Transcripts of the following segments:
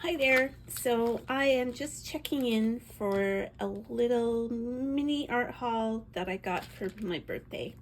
Hi there. So I am just checking in for a little mini art haul that I got for my birthday.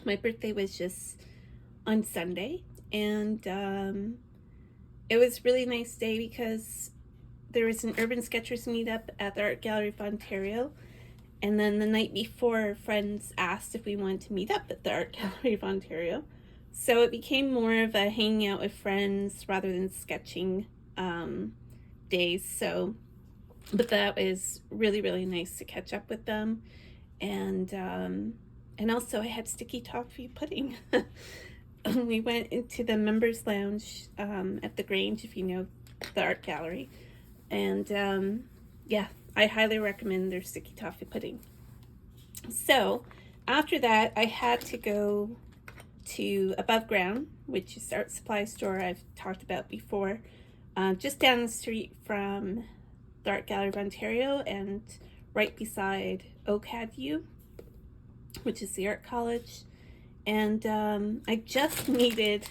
My birthday was just on Sunday, and it was a really nice day because there was an Urban Sketchers meetup at the Art Gallery of Ontario. And then the night before, friends asked if we wanted to meet up at the Art Gallery of Ontario. So it became more of a hanging out with friends rather than sketching days. But that was really nice to catch up with them, and also I had sticky toffee pudding. We went into the members lounge at the Grange, if you know the art gallery, and yeah, I highly recommend their sticky toffee pudding. So after that, I had to go to Above Ground, which is the art supply store I've talked about before, just down the street from the Art Gallery of Ontario and right beside OCADU, which is the art college. And I just needed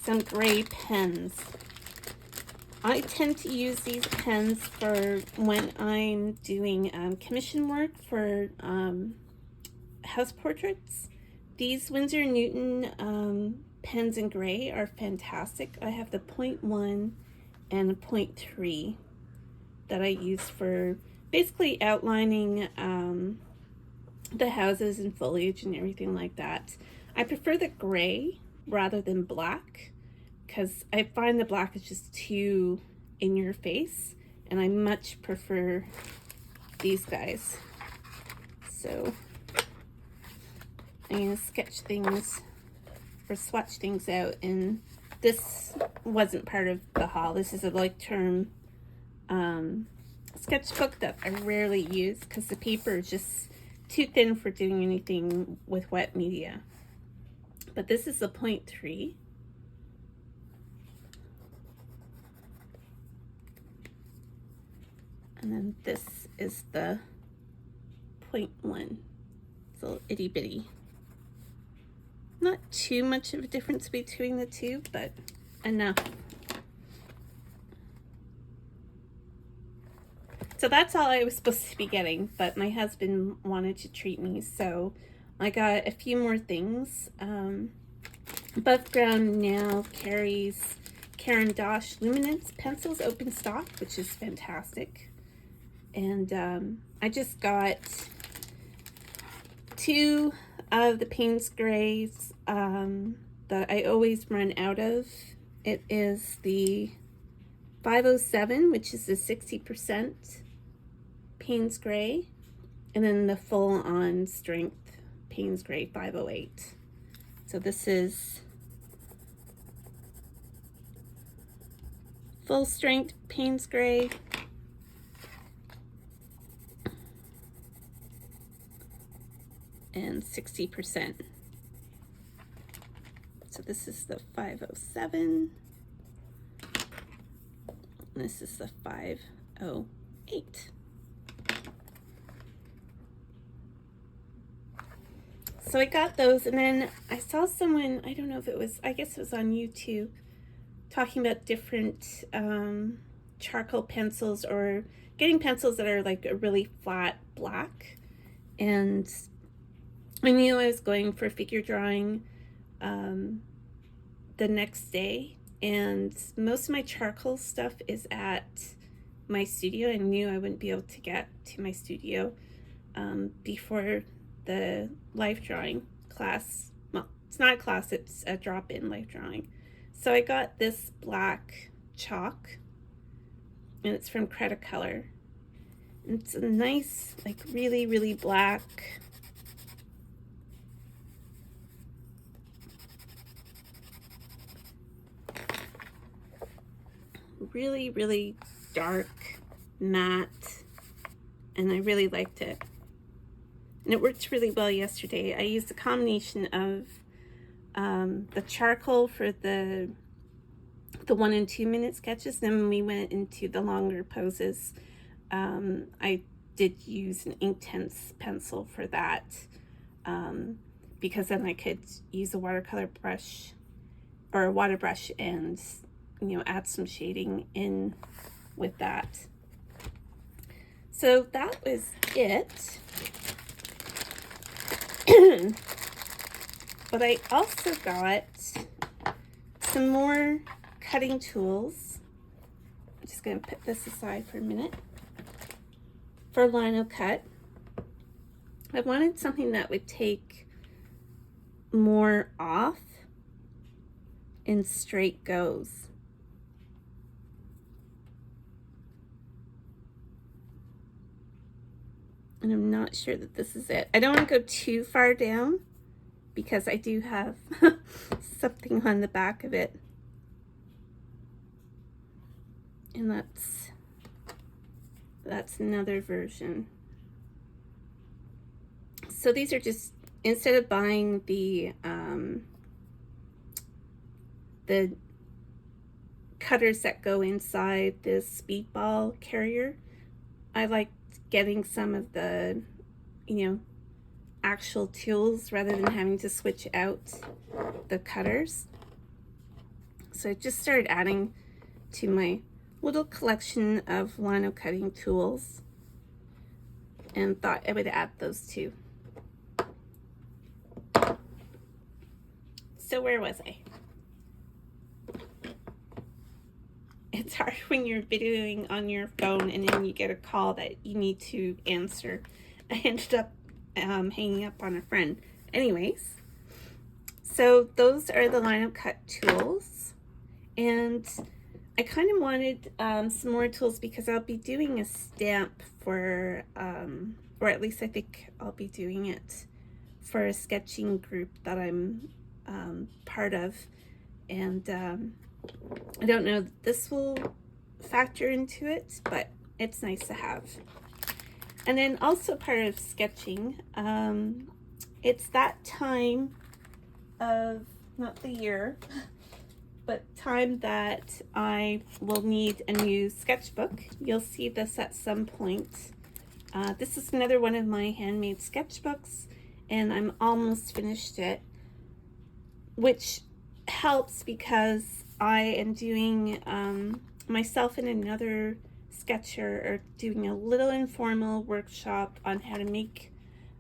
some gray pens. I tend to use these pens for when I'm doing commission work for house portraits. These Winsor & Newton pens in gray are fantastic. I have the 0.1 and the 0.3 that I use for basically outlining the houses and foliage and everything like that. I prefer the gray rather than black because I find the black is just too in your face, and I much prefer these guys. So I'm gonna sketch things or swatch things out, and this wasn't part of the haul. This is a like term sketchbook that I rarely use because the paper is just too thin for doing anything with wet media. But this is the 0.3. And then this is the 0.1. It's a little itty bitty. Not too much of a difference between the two, but enough. So that's all I was supposed to be getting, but my husband wanted to treat me, so I got a few more things. Above Ground now carries Karen Dosh Luminance pencils open stock, which is fantastic. And I just got two of the Payne's Grays that I always run out of. It is the 507, which is the 60% Payne's Gray, and then the full on strength Payne's Gray 508. So this is full strength Payne's Gray, and 60%. So this is the 507. And this is the 508. So I got those, and then I saw someone, I don't know if it was, I guess it was on YouTube, talking about different charcoal pencils, or getting pencils that are like a really flat black. And I knew I was going for figure drawing the next day, and most of my charcoal stuff is at my studio. I knew I wouldn't be able to get to my studio before the life drawing class. Well, it's not a class, it's a drop-in life drawing. So I got this black chalk, and it's from Cretacolor. It's a nice, like really black, really dark matte, and I really liked it. And it worked really well yesterday. I used a combination of the charcoal for the 1 and 2 minute sketches. Then when we went into the longer poses, I did use an Inktense pencil for that, because then I could use a watercolor brush or a water brush and add some shading in with that. So that was it. But I also got some more cutting tools. I'm just going to put this aside for a minute. For lino cut, I wanted something that would take more off in straight goes. And I'm not sure that this is it. I don't want to go too far down because I do have something on the back of it. And that's another version. So these are just, instead of buying the cutters that go inside this speedball carrier, I like getting some of the, actual tools rather than having to switch out the cutters. So I just started adding to my little collection of lino cutting tools and thought I would add those too. So where was I? It's hard when you're videoing on your phone and then you get a call that you need to answer. I ended up hanging up on a friend. Anyways, so those are the lino cut tools, and I kind of wanted some more tools because I'll be doing a stamp for, or at least I think I'll be doing it for a sketching group that I'm part of, and I don't know that this will factor into it, but it's nice to have. And then also part of sketching, it's that time of, not the year, but time that I will need a new sketchbook. You'll see this at some point. This is another one of my handmade sketchbooks, and I'm almost finished it, which helps because I am doing, myself and another sketcher are doing a little informal workshop on how to make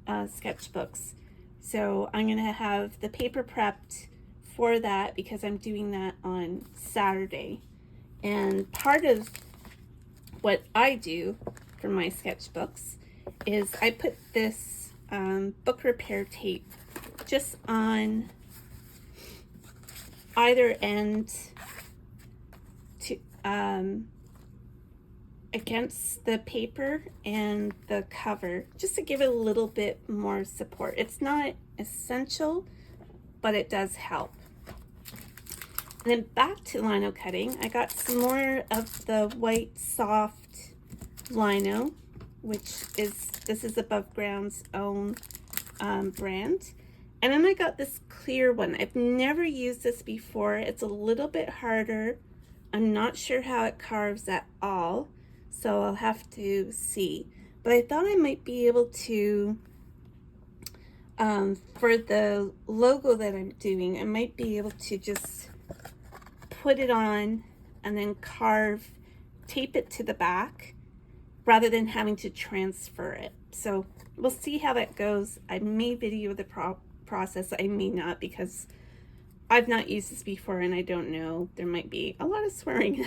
sketchbooks. So I'm going to have the paper prepped for that because I'm doing that on Saturday. And part of what I do for my sketchbooks is I put this book repair tape just on either end to against the paper and the cover, just to give it a little bit more support. It's not essential, but it does help. And then back to lino cutting, I got some more of the white soft lino, which is, this is Above Ground's own brand. And then I got this clear one. I've never used this before. It's a little bit harder. I'm not sure how it carves at all, so I'll have to see. But I thought I might be able to, for the logo that I'm doing, I might be able to just put it on and then tape it to the back rather than having to transfer it. So we'll see how that goes. I may video the process, I may not, because I've not used this before and I don't know. There might be a lot of swearing.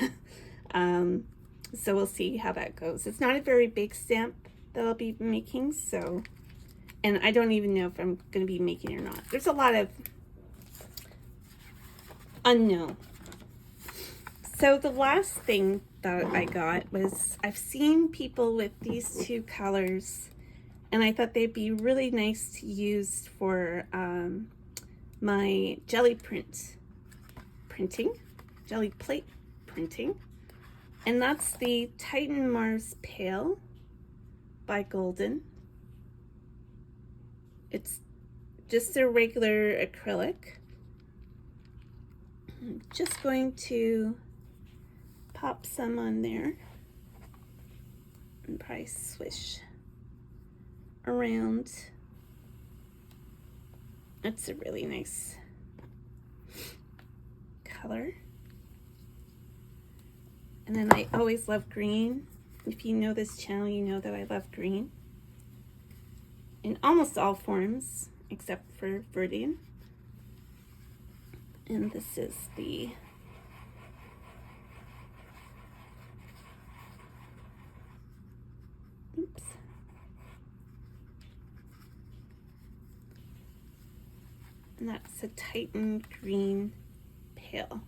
So we'll see how that goes. It's not a very big stamp that I'll be making, so, and I don't even know if I'm going to be making it or not. There's a lot of unknown. So the last thing that I got was, I've seen people with these two colors and I thought they'd be really nice to use for my jelly plate printing. And that's the Titan Mars Pale by Golden. It's just a regular acrylic. I'm just going to pop some on there and probably swish around. It's a really nice color. And then I always love green. If you know this channel, you know that I love green in almost all forms except for Verdian. And this is the oops. And that's a Titan Green Pale.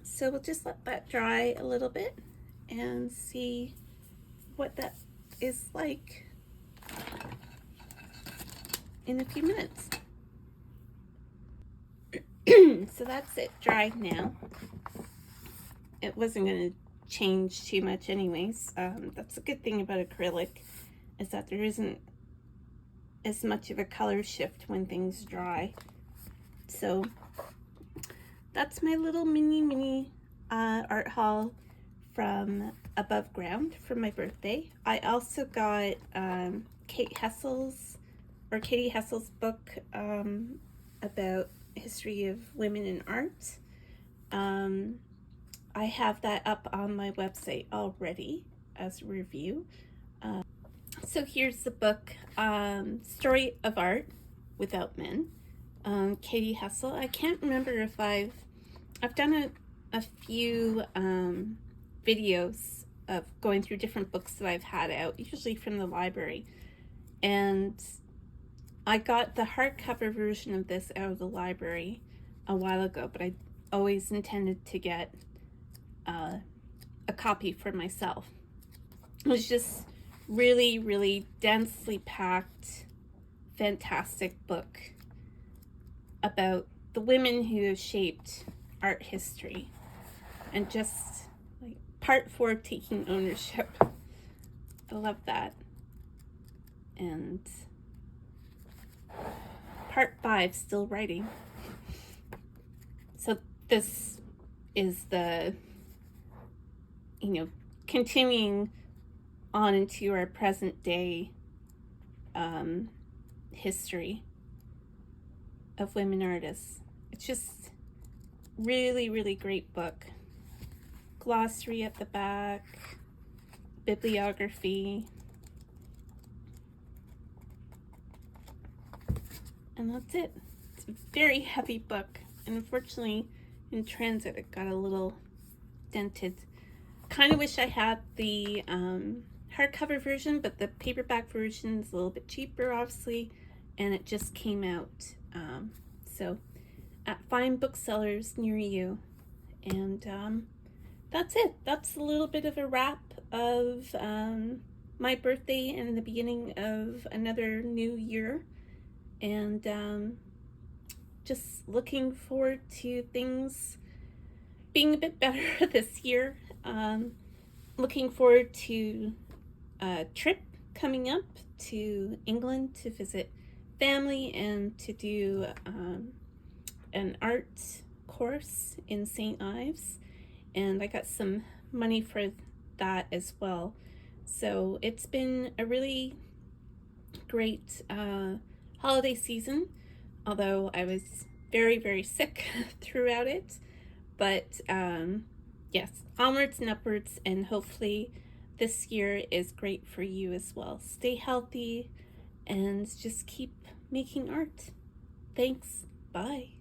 So we'll just let that dry a little bit and see what that is like in a few minutes. So that's it dried now. It wasn't going to change too much anyways. That's a good thing about acrylic, is that there isn't as much of a color shift when things dry. So that's my little mini art haul from Above Ground for my birthday. I also got Katy Hessel's book about history of women in art. I have that up on my website already as a review. So here's the book, Story of Art Without Men, Katy Hessel. I can't remember if I've done a few videos of going through different books that I've had out, usually from the library. And I got the hardcover version of this out of the library a while ago, but I always intended to get a copy for myself. It was just really, really densely packed, fantastic book about the women who have shaped art history, and just like part 4, taking ownership. I love that. And part 5, still writing. So this is the, continuing on into our present day history of women artists. It's just really, really great book. Glossary at the back, bibliography, and that's it. It's a very heavy book, and unfortunately in transit it got a little dented. Kind of wish I had the hardcover version, but the paperback version is a little bit cheaper, obviously, and it just came out. So at fine booksellers near you. And that's it. That's a little bit of a wrap of my birthday and the beginning of another new year. And just looking forward to things being a bit better this year. Looking forward to a trip coming up to England to visit family and to do an art course in St. Ives, and I got some money for that as well. So it's been a really great holiday season, although I was very, very sick throughout it. But yes, onwards and upwards, and hopefully this year is great for you as well. Stay healthy and just keep making art. Thanks. Bye.